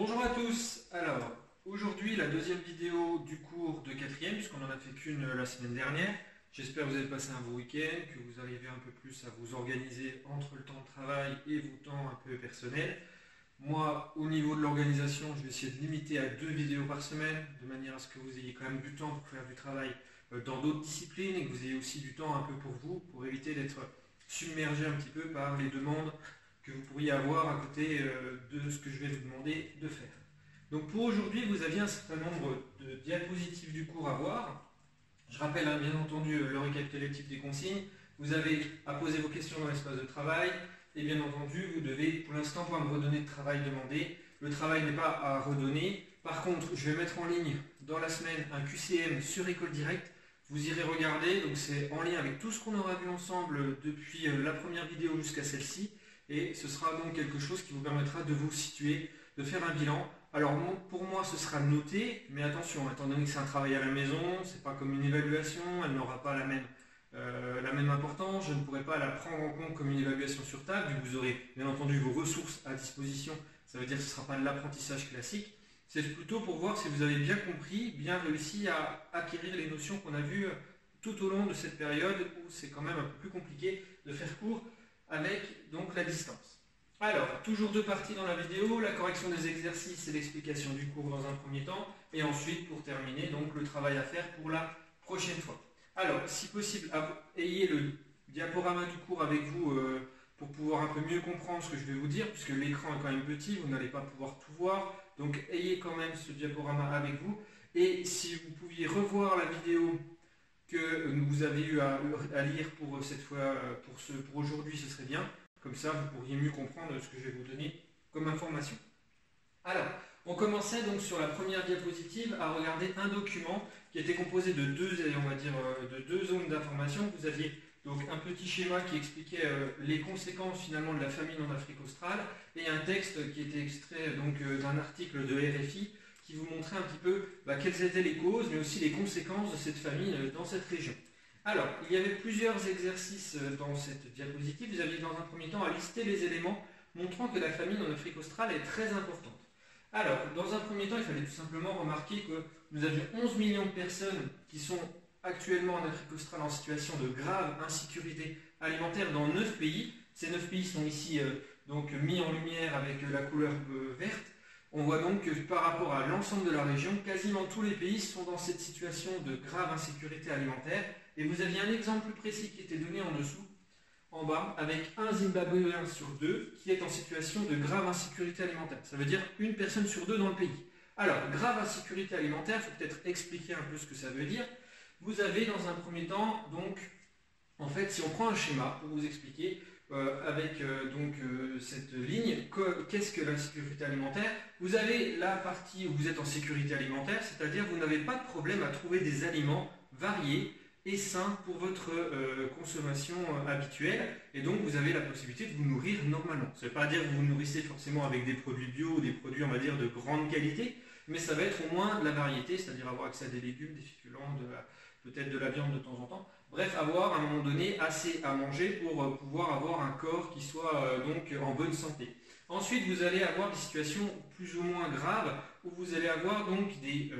Bonjour à tous. Alors, aujourd'hui, la deuxième vidéo du cours de quatrième, puisqu'on n'en a fait qu'une la semaine dernière. J'espère que vous avez passé un beau week-end, que vous arrivez un peu plus à vous organiser entre le temps de travail et vos temps un peu personnels. Moi, au niveau de l'organisation, je vais essayer de limiter à 2 vidéos par semaine, de manière à ce que vous ayez quand même du temps pour faire du travail dans d'autres disciplines et que vous ayez aussi du temps un peu pour vous, pour éviter d'être submergé un petit peu par les demandes que vous pourriez avoir à côté de ce que je vais vous demander de faire. Donc pour aujourd'hui, vous aviez un certain nombre de diapositives du cours à voir. Je rappelle bien entendu le récapitulatif des consignes. Vous avez à poser vos questions dans l'espace de travail et bien entendu, vous devez pour l'instant pas me redonner de travail demandé. Le travail n'est pas à redonner. Par contre, je vais mettre en ligne dans la semaine un QCM sur École Directe. Vous irez regarder, donc c'est en lien avec tout ce qu'on aura vu ensemble depuis la première vidéo jusqu'à celle-ci. Et ce sera donc quelque chose qui vous permettra de vous situer, de faire un bilan. Alors pour moi ce sera noté, mais attention, étant donné que c'est un travail à la maison, c'est pas comme une évaluation, elle n'aura pas la même importance, je ne pourrai pas la prendre en compte comme une évaluation sur table, vous aurez bien entendu vos ressources à disposition, ça veut dire que ce ne sera pas de l'apprentissage classique, c'est plutôt pour voir si vous avez bien compris, bien réussi à acquérir les notions qu'on a vues tout au long de cette période où c'est quand même un peu plus compliqué de faire court avec donc la distance. Alors, toujours deux parties dans la vidéo, la correction des exercices et l'explication du cours dans un premier temps, et ensuite, pour terminer, donc le travail à faire pour la prochaine fois. Alors, si possible, ayez le diaporama du cours avec vous pour pouvoir un peu mieux comprendre ce que je vais vous dire, puisque l'écran est quand même petit, vous n'allez pas pouvoir tout voir, donc ayez quand même ce diaporama avec vous, et si vous pouviez revoir la vidéo que vous avez eu à lire pour cette fois, pour aujourd'hui, ce serait bien. Comme ça, vous pourriez mieux comprendre ce que je vais vous donner comme information. Alors, on commençait donc sur la première diapositive à regarder un document qui était composé de deux zones d'information. Vous aviez donc un petit schéma qui expliquait les conséquences finalement de la famine en Afrique australe et un texte qui était extrait donc d'un article de RFI qui vous montrait un petit peu quelles étaient les causes, mais aussi les conséquences de cette famine dans cette région. Alors, il y avait plusieurs exercices dans cette diapositive. Vous aviez dans un premier temps à lister les éléments montrant que la famine en Afrique australe est très importante. Alors, dans un premier temps, il fallait tout simplement remarquer que nous avions 11 millions de personnes qui sont actuellement en Afrique australe en situation de grave insécurité alimentaire dans 9 pays. Ces 9 pays sont ici donc mis en lumière avec la couleur verte. On voit donc que par rapport à l'ensemble de la région, quasiment tous les pays sont dans cette situation de grave insécurité alimentaire. Et vous aviez un exemple précis qui était donné en dessous, en bas, avec un Zimbabwéen sur 2 qui est en situation de grave insécurité alimentaire. Ça veut dire une personne sur 2 dans le pays. Alors, grave insécurité alimentaire, il faut peut-être expliquer un peu ce que ça veut dire. Vous avez dans un premier temps, donc, en fait, si on prend un schéma pour vous expliquer, avec cette ligne, qu'est-ce que l'insécurité alimentaire? Vous avez la partie où vous êtes en sécurité alimentaire, c'est-à-dire vous n'avez pas de problème à trouver des aliments variés et sains pour votre consommation habituelle, et donc vous avez la possibilité de vous nourrir normalement. Ça ne veut pas dire que vous vous nourrissez forcément avec des produits bio ou des produits, on va dire, de grande qualité, mais ça va être au moins de la variété, c'est-à-dire avoir accès à des légumes, des féculents, peut-être de la viande de temps en temps. Bref, avoir à un moment donné assez à manger pour pouvoir avoir un corps qui soit donc en bonne santé. Ensuite, vous allez avoir des situations plus ou moins graves où vous allez avoir donc des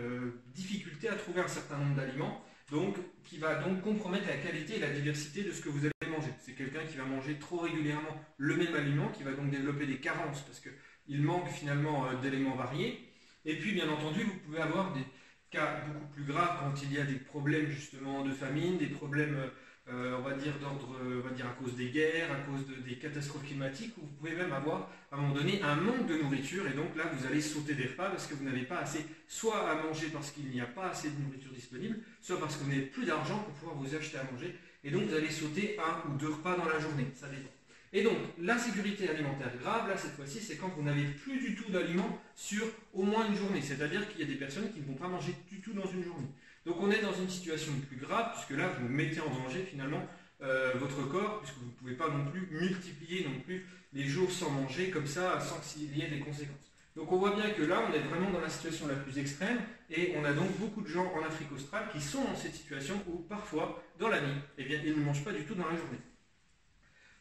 difficultés à trouver un certain nombre d'aliments, donc qui va donc compromettre la qualité et la diversité de ce que vous allez manger. C'est quelqu'un qui va manger trop régulièrement le même aliment, qui va donc développer des carences parce qu'il manque finalement d'éléments variés. Et puis, bien entendu, vous pouvez avoir des cas beaucoup plus graves quand il y a des problèmes justement de famine, des problèmes on va dire d'ordre, à cause des guerres, à cause des catastrophes climatiques, où vous pouvez même avoir à un moment donné un manque de nourriture, et donc là vous allez sauter des repas parce que vous n'avez pas assez, soit à manger parce qu'il n'y a pas assez de nourriture disponible, soit parce que vous n'avez plus d'argent pour pouvoir vous acheter à manger, et donc vous allez sauter 1 ou 2 repas dans la journée, ça dépend. Et donc, l'insécurité alimentaire grave, là, cette fois-ci, c'est quand vous n'avez plus du tout d'aliments sur au moins une journée. C'est-à-dire qu'il y a des personnes qui ne vont pas manger du tout dans une journée. Donc, on est dans une situation plus grave, puisque là, vous mettez en danger, finalement, votre corps, puisque vous ne pouvez pas non plus multiplier non plus les jours sans manger, comme ça, sans qu'il y ait des conséquences. Donc, on voit bien que là, on est vraiment dans la situation la plus extrême, et on a donc beaucoup de gens en Afrique australe qui sont dans cette situation où, parfois, dans la nuit, eh bien, ils ne mangent pas du tout dans la journée.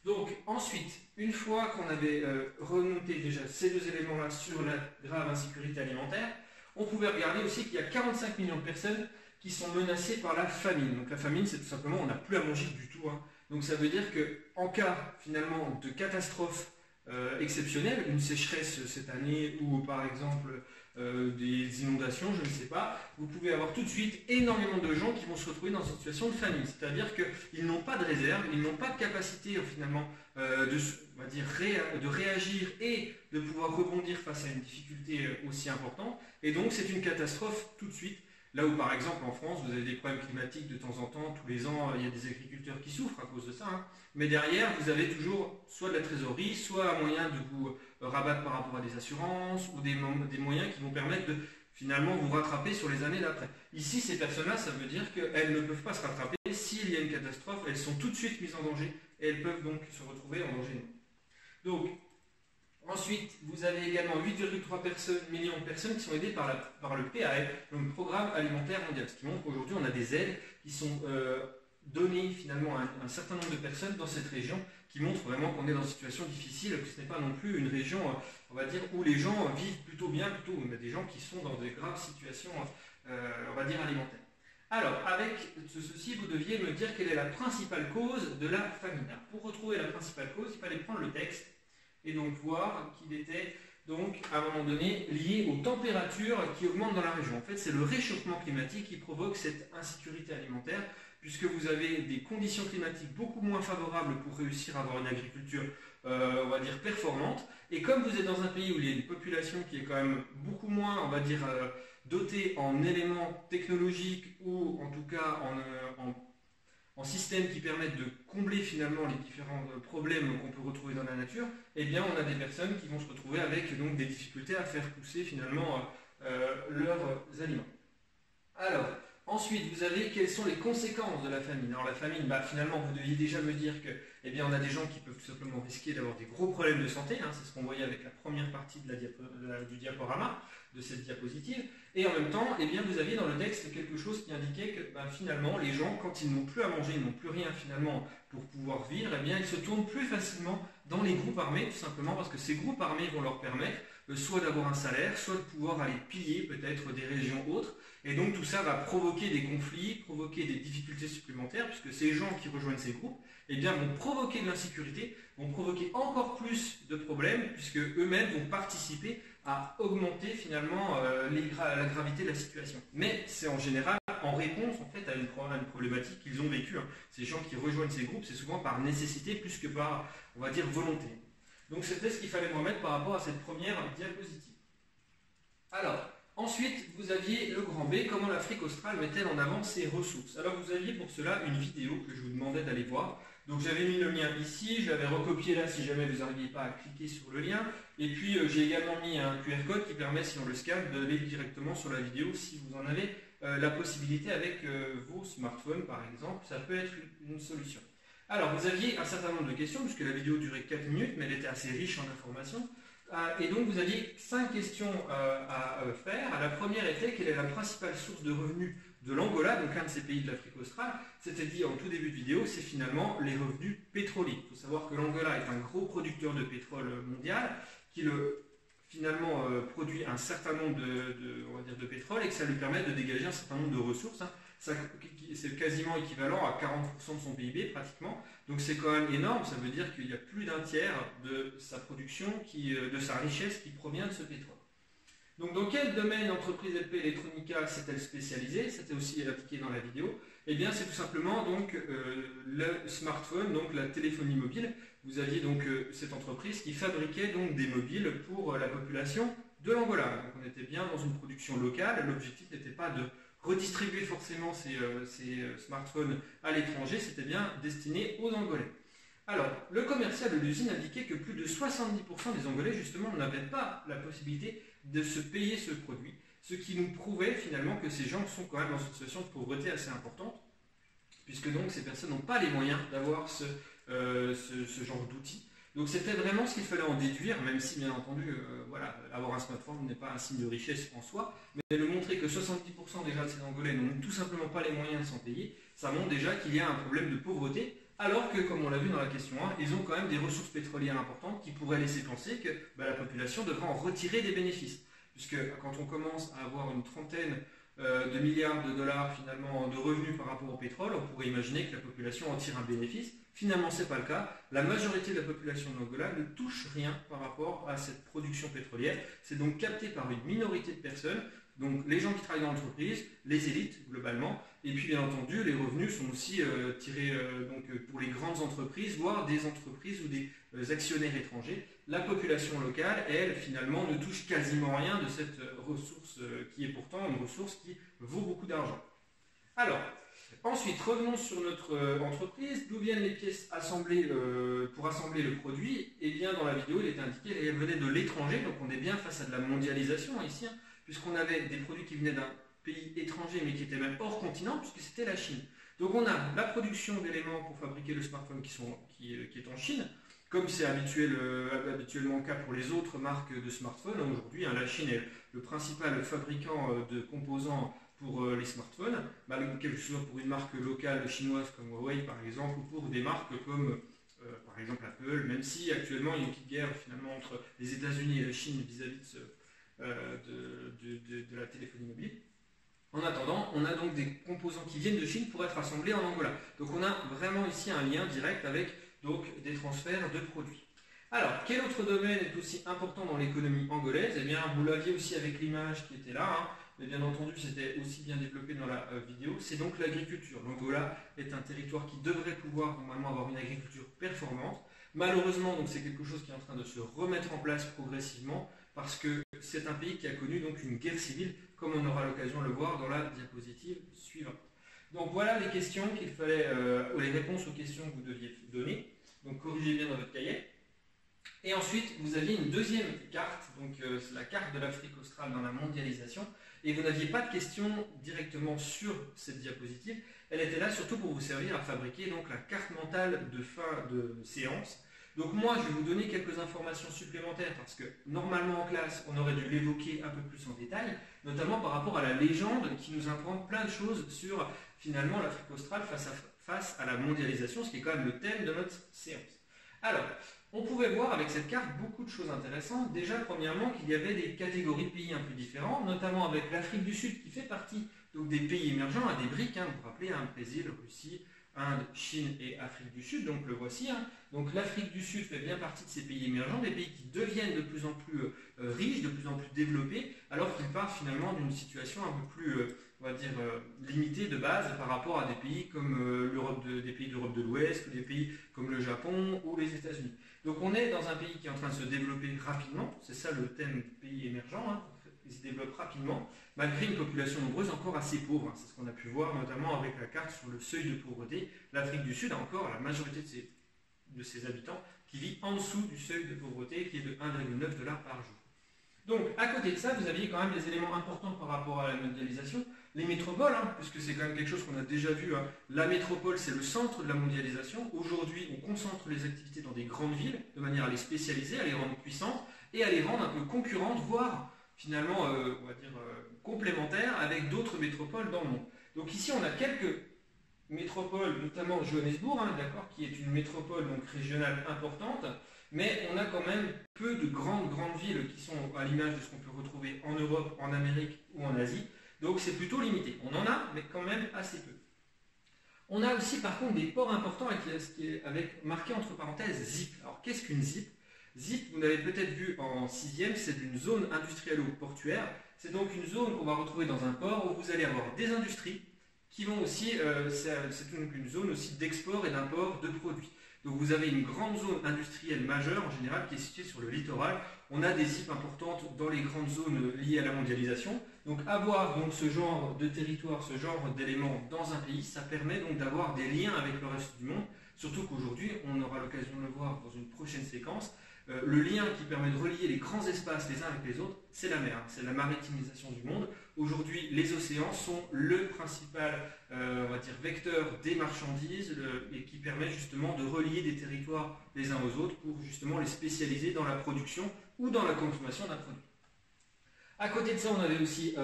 Donc ensuite, une fois qu'on avait remonté déjà ces deux éléments-là sur la grave insécurité alimentaire, on pouvait regarder aussi qu'il y a 45 millions de personnes qui sont menacées par la famine. Donc la famine, c'est tout simplement, on n'a plus à manger du tout, hein. Donc ça veut dire qu'en cas finalement de catastrophe exceptionnelle, une sécheresse cette année ou par exemple des inondations, je ne sais pas, vous pouvez avoir tout de suite énormément de gens qui vont se retrouver dans une situation de famine. C'est-à-dire qu'ils n'ont pas de réserve, ils n'ont pas de capacité finalement on va dire, de réagir et de pouvoir rebondir face à une difficulté aussi importante. Et donc c'est une catastrophe tout de suite. Là où par exemple en France, vous avez des problèmes climatiques de temps en temps, tous les ans, il y a des agriculteurs qui souffrent à cause de ça, hein. Mais derrière, vous avez toujours soit de la trésorerie, soit un moyen de vous rabattre par rapport à des assurances, ou des moyens qui vont permettre de finalement vous rattraper sur les années d'après. Ici, ces personnes-là, ça veut dire qu'elles ne peuvent pas se rattraper. S'il y a une catastrophe, elles sont tout de suite mises en danger, et elles peuvent donc se retrouver en danger. Donc, ensuite, vous avez également 8,3 millions de personnes qui sont aidées par le PAM, le Programme Alimentaire Mondial. Ce qui montre qu'aujourd'hui, on a des aides qui sont données finalement à un certain nombre de personnes dans cette région, qui montrent vraiment qu'on est dans une situation difficile, que ce n'est pas non plus une région, on va dire, où les gens vivent plutôt bien, plutôt où il y a des gens qui sont dans de graves situations, on va dire, alimentaires. Alors, avec ceci, vous deviez me dire quelle est la principale cause de la famine. Alors, pour retrouver la principale cause, il fallait prendre le texte et donc voir qu'il était donc à un moment donné lié aux températures qui augmentent dans la région. En fait, c'est le réchauffement climatique qui provoque cette insécurité alimentaire, puisque vous avez des conditions climatiques beaucoup moins favorables pour réussir à avoir une agriculture, on va dire, performante. Et comme vous êtes dans un pays où il y a une population qui est quand même beaucoup moins, on va dire, dotée en éléments technologiques ou en tout cas en systèmes qui permettent de combler finalement les différents problèmes qu'on peut retrouver dans la nature, eh bien on a des personnes qui vont se retrouver avec donc des difficultés à faire pousser finalement leurs aliments. Alors, ensuite, vous avez quelles sont les conséquences de la famine. Alors la famine, finalement, vous deviez déjà me dire que, eh bien, on a des gens qui peuvent tout simplement risquer d'avoir des gros problèmes de santé, hein, c'est ce qu'on voyait avec la première partie du diaporama, de cette diapositive. Et en même temps, eh bien, vous aviez dans le texte quelque chose qui indiquait que finalement, les gens, quand ils n'ont plus à manger, ils n'ont plus rien finalement pour pouvoir vivre, eh bien, ils se tournent plus facilement dans les groupes armés, tout simplement parce que ces groupes armés vont leur permettre soit d'avoir un salaire, soit de pouvoir aller piller peut-être des régions autres. Et donc tout ça va provoquer des conflits, provoquer des difficultés supplémentaires, puisque ces gens qui rejoignent ces groupes eh bien, vont provoquer de l'insécurité, vont provoquer encore plus de problèmes, puisque eux-mêmes vont participer à augmenter finalement la gravité de la situation. Mais c'est en général en réponse en fait, à une problématique qu'ils ont vécue, hein. Ces gens qui rejoignent ces groupes, c'est souvent par nécessité plus que par, on va dire, volonté. Donc c'était ce qu'il fallait remettre par rapport à cette première diapositive. Alors, ensuite, vous aviez le grand B, comment l'Afrique australe met-elle en avant ses ressources. Alors vous aviez pour cela une vidéo que je vous demandais d'aller voir. Donc j'avais mis le lien ici, je l'avais recopié là si jamais vous n'arriviez pas à cliquer sur le lien. Et puis j'ai également mis un QR code qui permet, si on le scanne, d'aller directement sur la vidéo si vous en avez la possibilité avec vos smartphones par exemple. Ça peut être une solution. Alors vous aviez un certain nombre de questions, puisque la vidéo durait 4 minutes, mais elle était assez riche en informations. Et donc vous aviez 5 questions à faire. La première était quelle est la principale source de revenus de l'Angola, donc un de ces pays de l'Afrique australe. C'était dit en tout début de vidéo, c'est finalement les revenus pétroliers. Il faut savoir que l'Angola est un gros producteur de pétrole mondial qui finalement produit un certain nombre on va dire de pétrole et que ça lui permet de dégager un certain nombre de ressources, hein. C'est quasiment équivalent à 40% de son PIB pratiquement, donc c'est quand même énorme. Ça veut dire qu'il y a plus d'un tiers de sa production, de sa richesse qui provient de ce pétrole. Donc dans quel domaine l'entreprise LP Electronica s'est-elle spécialisée? C'était aussi indiqué dans la vidéo. Eh bien c'est tout simplement donc, le smartphone, donc la téléphonie mobile. Vous aviez donc cette entreprise qui fabriquait donc des mobiles pour la population de l'Angola. Donc on était bien dans une production locale, l'objectif n'était pas de redistribuer forcément ces smartphones à l'étranger, c'était bien destiné aux Angolais. Alors, le commercial de l'usine indiquait que plus de 70% des Angolais, justement, n'avaient pas la possibilité de se payer ce produit, ce qui nous prouvait finalement que ces gens sont quand même dans une situation de pauvreté assez importante, puisque donc ces personnes n'ont pas les moyens d'avoir ce genre d'outils. Donc c'était vraiment ce qu'il fallait en déduire, même si bien entendu, voilà, avoir un smartphone n'est pas un signe de richesse en soi, mais de montrer que 70% déjà de ces Angolais n'ont tout simplement pas les moyens de s'en payer, ça montre déjà qu'il y a un problème de pauvreté Alors que, comme on l'a vu dans la question 1, ils ont quand même des ressources pétrolières importantes qui pourraient laisser penser que la population devrait en retirer des bénéfices. Puisque quand on commence à avoir une trentaine de milliards de dollars finalement de revenus par rapport au pétrole, on pourrait imaginer que la population en tire un bénéfice. Finalement, ce n'est pas le cas. La majorité de la population de l'Angola ne touche rien par rapport à cette production pétrolière. C'est donc capté par une minorité de personnes, donc les gens qui travaillent dans l'entreprise, les élites globalement, et puis bien entendu les revenus sont aussi tirés pour les grandes entreprises, voire des entreprises ou des actionnaires étrangers. La population locale, elle, finalement, ne touche quasiment rien de cette ressource qui est pourtant une ressource qui vaut beaucoup d'argent. Alors, ensuite, revenons sur notre entreprise. D'où viennent les pièces assemblées pour assembler le produit? Eh bien, dans la vidéo, il est indiqué qu'elles venaient de l'étranger, donc on est bien face à de la mondialisation ici, puisqu'on avait des produits qui venaient d'un pays étranger, mais qui étaient même hors continent, puisque c'était la Chine. Donc on a la production d'éléments pour fabriquer le smartphone qui est en Chine, comme c'est habituellement le cas pour les autres marques de smartphones. Aujourd'hui, la Chine est le principal fabricant de composants pour les smartphones, que ce soit pour une marque locale chinoise comme Huawei par exemple, ou pour des marques comme par exemple Apple, même si actuellement il y a une petite guerre finalement entre les États-Unis et la Chine vis-à-vis de la téléphonie mobile. En attendant, on a donc des composants qui viennent de Chine pour être assemblés en Angola. Donc on a vraiment ici un lien direct avec des transferts de produits. Alors, quel autre domaine est aussi important dans l'économie angolaise? Eh bien, vous l'aviez aussi avec l'image qui était là, mais bien entendu, c'était aussi bien développé dans la vidéo, c'est donc l'agriculture. L'Angola est un territoire qui devrait pouvoir normalement avoir une agriculture performante. Malheureusement, donc c'est quelque chose qui est en train de se remettre en place progressivement, parce que c'est un pays qui a connu donc une guerre civile, comme on aura l'occasion de le voir dans la diapositive suivante. Donc voilà les questions qu'il fallait, les réponses aux questions que vous deviez donner. Donc corrigez bien dans votre cahier. Et ensuite, vous aviez une deuxième carte, donc c'est la carte de l'Afrique australe dans la mondialisation, et vous n'aviez pas de questions directement sur cette diapositive. Elle était là surtout pour vous servir à fabriquer donc la carte mentale de fin de séance. Donc moi, je vais vous donner quelques informations supplémentaires parce que normalement en classe, on aurait dû l'évoquer un peu plus en détail, notamment par rapport à la légende qui nous apprend plein de choses sur finalement l'Afrique australe face à la mondialisation, ce qui est quand même le thème de notre séance. Alors, on pouvait voir avec cette carte beaucoup de choses intéressantes. Déjà, premièrement, qu'il y avait des catégories de pays un peu différents, notamment avec l'Afrique du Sud qui fait partie donc, des pays émergents, des BRIC, vous vous rappelez, Brésil, Russie, Inde, Chine et Afrique du Sud, donc le voici. Donc l'Afrique du Sud fait bien partie de ces pays émergents, des pays qui deviennent de plus en plus riches, de plus en plus développés, alors qu'ils partent finalement d'une situation un peu plus, on va dire, limitée de base par rapport à des pays comme des pays d'Europe de l'Ouest, ou des pays comme le Japon ou les États-Unis. Donc on est dans un pays qui est en train de se développer rapidement, c'est ça le thème pays émergent, il se développe rapidement, malgré une population nombreuse encore assez pauvre. C'est ce qu'on a pu voir notamment avec la carte sur le seuil de pauvreté. L'Afrique du Sud a encore la majorité de ses habitants qui vit en dessous du seuil de pauvreté qui est de 1,9 $ par jour. Donc à côté de ça, vous aviez quand même des éléments importants par rapport à la mondialisation. Les métropoles, puisque c'est quand même quelque chose qu'on a déjà vu, la métropole c'est le centre de la mondialisation. Aujourd'hui, on concentre les activités dans des grandes villes de manière à les spécialiser, à les rendre puissantes et à les rendre un peu concurrentes, voire finalement, on va dire, complémentaires avec d'autres métropoles dans le monde. Donc ici, on a quelques métropoles, notamment Johannesburg, qui est une métropole donc, régionale importante, mais on a quand même peu de grandes villes qui sont à l'image de ce qu'on peut retrouver en Europe, en Amérique ou en Asie. Donc c'est plutôt limité. On en a, mais quand même assez peu. On a aussi par contre des ports importants avec marqué entre parenthèses ZIP. Alors qu'est-ce qu'une ZIP? ZIP, vous l'avez peut-être vu en 6e, c'est une zone industrielle ou portuaire. C'est donc une zone qu'on va retrouver dans un port où vous allez avoir des industries qui vont aussi, c'est donc une zone aussi d'export et d'import de produits. Donc vous avez une grande zone industrielle majeure en général qui est située sur le littoral. On a des ZIP importantes dans les grandes zones liées à la mondialisation. Donc avoir donc, ce genre de territoire, ce genre d'éléments dans un pays, ça permet donc d'avoir des liens avec le reste du monde. Surtout qu'aujourd'hui, on aura l'occasion de le voir dans une prochaine séquence, le lien qui permet de relier les grands espaces les uns avec les autres, c'est la mer, c'est la maritimisation du monde. Aujourd'hui, les océans sont le principal on va dire, vecteur des marchandises et qui permet justement de relier des territoires les uns aux autres pour justement les spécialiser dans la production ou dans la consommation d'un produit. À côté de ça, on avait aussi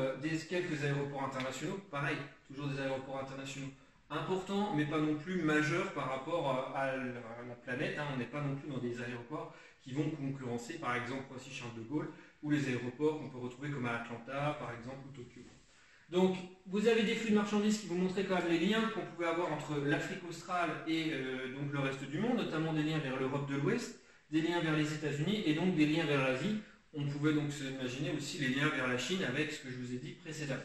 quelques aéroports internationaux, pareil, toujours des aéroports internationaux important, mais pas non plus majeur par rapport à la planète. Hein. On n'est pas non plus dans des aéroports qui vont concurrencer, par exemple, Roissy-Charles de Gaulle, ou les aéroports qu'on peut retrouver comme à Atlanta, par exemple, ou Tokyo. Donc, vous avez des flux de marchandises qui vous montraient quand même les liens qu'on pouvait avoir entre l'Afrique australe et donc le reste du monde, notamment des liens vers l'Europe de l'Ouest, des liens vers les États-Unis et donc des liens vers l'Asie. On pouvait donc s'imaginer aussi les liens vers la Chine avec ce que je vous ai dit précédemment.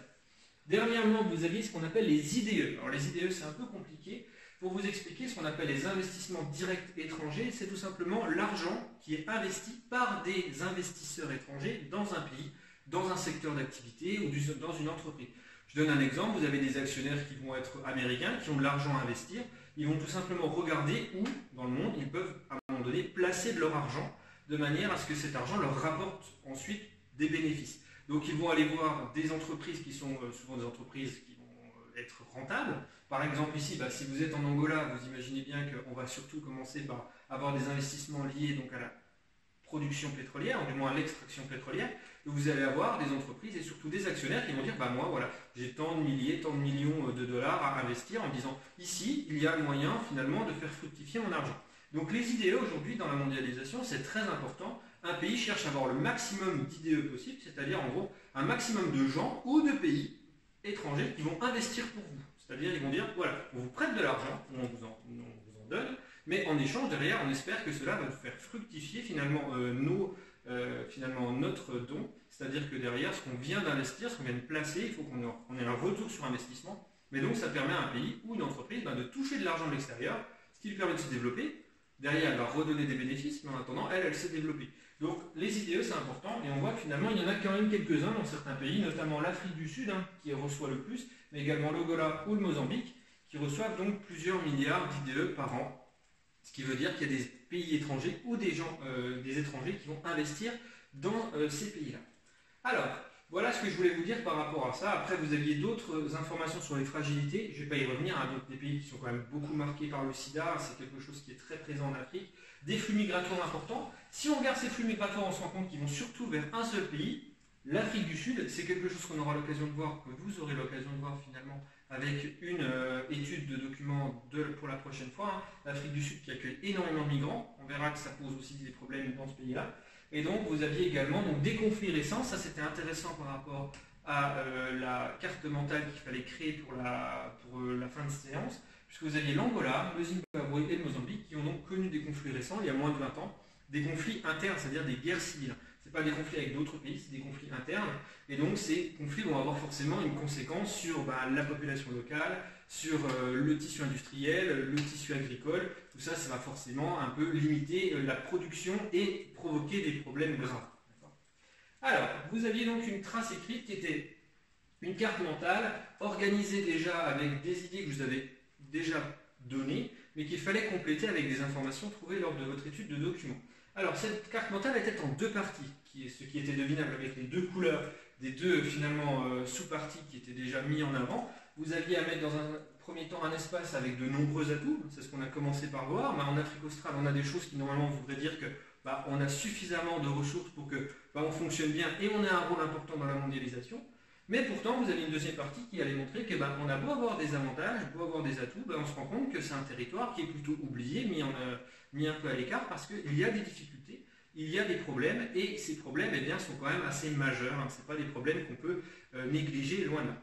Dernièrement, vous aviez ce qu'on appelle les IDE. Alors les IDE, c'est un peu compliqué. Pour vous expliquer, ce qu'on appelle les investissements directs étrangers, c'est tout simplement l'argent qui est investi par des investisseurs étrangers dans un pays, dans un secteur d'activité ou dans une entreprise. Je donne un exemple, vous avez des actionnaires qui vont être américains, qui ont de l'argent à investir, ils vont tout simplement regarder où, dans le monde, ils peuvent à un moment donné placer de leur argent, de manière à ce que cet argent leur rapporte ensuite des bénéfices. Donc ils vont aller voir des entreprises qui sont souvent des entreprises qui vont être rentables. Par exemple ici, si vous êtes en Angola, vous imaginez bien qu'on va surtout commencer par avoir des investissements liés donc à la production pétrolière, ou du moins à l'extraction pétrolière. Vous allez avoir des entreprises et surtout des actionnaires qui vont dire moi voilà, j'ai tant de milliers, tant de millions de dollars à investir en disant ici il y a moyen finalement de faire fructifier mon argent. Donc les IDE aujourd'hui dans la mondialisation c'est très important. Un pays cherche à avoir le maximum d'IDE possible, c'est-à-dire en gros un maximum de gens ou de pays étrangers qui vont investir pour vous. C'est-à-dire ils vont dire voilà, on vous prête de l'argent, on vous en donne, mais en échange derrière on espère que cela va faire fructifier finalement notre don, c'est-à-dire que derrière ce qu'on vient d'investir, ce qu'on vient de placer, il faut qu'on ait un retour sur investissement, mais donc ça permet à un pays ou une entreprise de toucher de l'argent de l'extérieur, ce qui lui permet de se développer. Derrière, elle va redonner des bénéfices, mais en attendant, elle s'est développée. Donc les IDE, c'est important, et on voit que finalement, il y en a quand même quelques-uns dans certains pays, notamment l'Afrique du Sud, qui reçoit le plus, mais également l'Angola ou le Mozambique, qui reçoivent donc plusieurs milliards d'IDE par an. Ce qui veut dire qu'il y a des pays étrangers ou des étrangers qui vont investir dans ces pays-là. Alors, voilà ce que je voulais vous dire par rapport à ça. Après, vous aviez d'autres informations sur les fragilités. Je ne vais pas y revenir. Donc, des pays qui sont quand même beaucoup marqués par le sida, c'est quelque chose qui est très présent en Afrique. Des flux migratoires importants. Si on regarde ces flux migratoires, on se rend compte qu'ils vont surtout vers un seul pays, l'Afrique du Sud. C'est quelque chose qu'on aura l'occasion de voir, que vous aurez l'occasion de voir finalement avec une étude de documents pour la prochaine fois. L'Afrique du Sud qui accueille énormément de migrants. On verra que ça pose aussi des problèmes dans ce pays-là. Et donc, vous aviez également des conflits récents. Ça, c'était intéressant par rapport à la carte mentale qu'il fallait créer pour la fin de séance, puisque vous aviez l'Angola, le Zimbabwe et le Mozambique qui ont donc connu des conflits récents, il y a moins de 20 ans, des conflits internes, c'est-à-dire des guerres civiles. Ce n'est pas des conflits avec d'autres pays, c'est des conflits internes. Et donc, ces conflits vont avoir forcément une conséquence sur la population locale, sur le tissu industriel, le tissu agricole. Tout ça, ça va forcément un peu limiter la production et provoquer des problèmes graves. Alors, vous aviez donc une trace écrite qui était une carte mentale organisée déjà avec des idées que je vous avais déjà données, mais qu'il fallait compléter avec des informations trouvées lors de votre étude de document. Alors, cette carte mentale était en deux parties, ce qui était devinable avec les deux couleurs des deux finalement sous-parties qui étaient déjà mis en avant. Vous aviez à mettre dans un premier temps un espace avec de nombreux atouts, c'est ce qu'on a commencé par voir, mais en Afrique australe on a des choses qui normalement voudraient dire que on a suffisamment de ressources pour que on fonctionne bien et on a un rôle important dans la mondialisation, mais pourtant vous avez une deuxième partie qui allait montrer que on a beau avoir des avantages, beau avoir des atouts, on se rend compte que c'est un territoire qui est plutôt oublié, mis un peu à l'écart parce qu'il y a des difficultés, il y a des problèmes, et ces problèmes sont quand même assez majeurs, ce ne sont pas des problèmes qu'on peut négliger loin de là.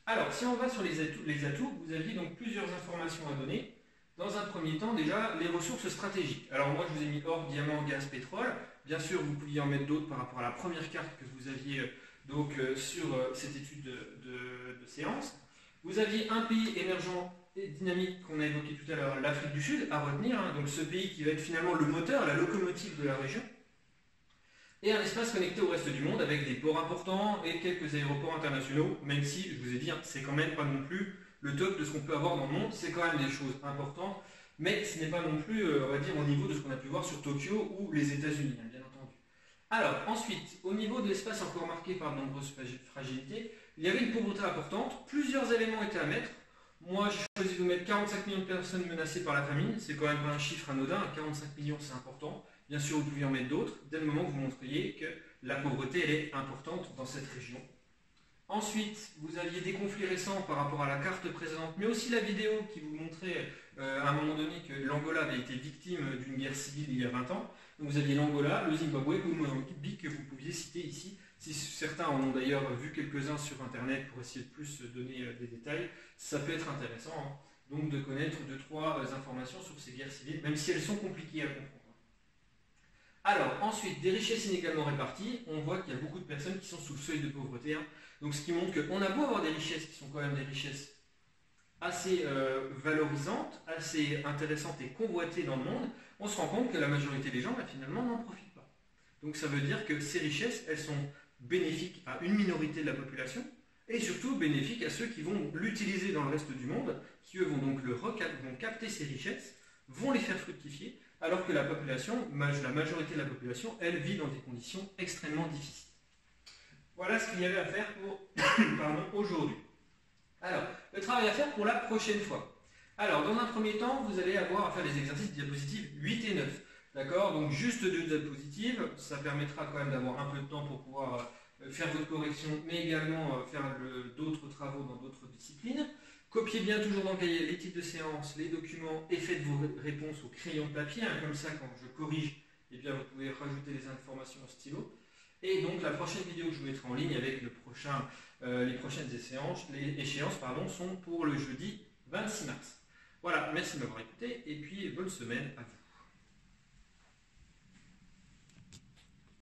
Alors, si on va sur les atouts, vous aviez donc plusieurs informations à donner. Dans un premier temps, déjà, les ressources stratégiques. Alors moi, je vous ai mis or, diamant, gaz, pétrole. Bien sûr, vous pouviez en mettre d'autres par rapport à la première carte que vous aviez sur cette étude de séance. Vous aviez un pays émergent et dynamique qu'on a évoqué tout à l'heure, l'Afrique du Sud, à retenir. Donc ce pays qui va être finalement le moteur, la locomotive de la région. Et un espace connecté au reste du monde avec des ports importants et quelques aéroports internationaux, même si, je vous ai dit, c'est quand même pas non plus le top de ce qu'on peut avoir dans le monde, c'est quand même des choses importantes, mais ce n'est pas non plus, on va dire, au niveau de ce qu'on a pu voir sur Tokyo ou les États-Unis, bien entendu. Alors, ensuite, au niveau de l'espace encore marqué par de nombreuses fragilités, il y avait une pauvreté importante, plusieurs éléments étaient à mettre. Moi, j'ai choisi de mettre 45 millions de personnes menacées par la famine, c'est quand même pas un chiffre anodin, 45 millions c'est important. Bien sûr, vous pouviez en mettre d'autres, dès le moment que vous montriez que la pauvreté elle est importante dans cette région. Ensuite, vous aviez des conflits récents par rapport à la carte présente, mais aussi la vidéo qui vous montrait à un moment donné que l'Angola avait été victime d'une guerre civile il y a 20 ans. Donc vous aviez l'Angola, le Zimbabwe ou le Mozambique que vous pouviez citer ici. Si certains en ont d'ailleurs vu quelques-uns sur Internet pour essayer de plus donner des détails, ça peut être intéressant donc de connaître 2-3 informations sur ces guerres civiles, même si elles sont compliquées à comprendre. Alors, ensuite, des richesses inégalement réparties, on voit qu'il y a beaucoup de personnes qui sont sous le seuil de pauvreté. Donc ce qui montre qu'on a beau avoir des richesses qui sont quand même des richesses assez valorisantes, assez intéressantes et convoitées dans le monde, on se rend compte que la majorité des gens, finalement, n'en profitent pas. Donc ça veut dire que ces richesses, elles sont bénéfiques à une minorité de la population, et surtout bénéfiques à ceux qui vont l'utiliser dans le reste du monde, qui eux vont donc vont capter ces richesses, vont les faire fructifier, alors que la population, la majorité de la population, elle vit dans des conditions extrêmement difficiles. Voilà ce qu'il y avait à faire pour aujourd'hui. Alors, le travail à faire pour la prochaine fois. Alors, dans un premier temps, vous allez avoir à faire les exercices diapositives 8 et 9. D'accord? Donc, juste 2 diapositives. Ça permettra quand même d'avoir un peu de temps pour pouvoir faire votre correction, mais également faire d'autres travaux dans d'autres disciplines. Copiez bien toujours dans le cahier les titres de séance, les documents et faites vos réponses au crayon de papier. Comme ça, quand je corrige, eh bien, vous pouvez rajouter les informations au stylo. Et donc la prochaine vidéo que je vous mettrai en ligne avec les prochaines échéances sont pour le jeudi 26 mars. Voilà, merci de m'avoir écouté et puis bonne semaine à vous.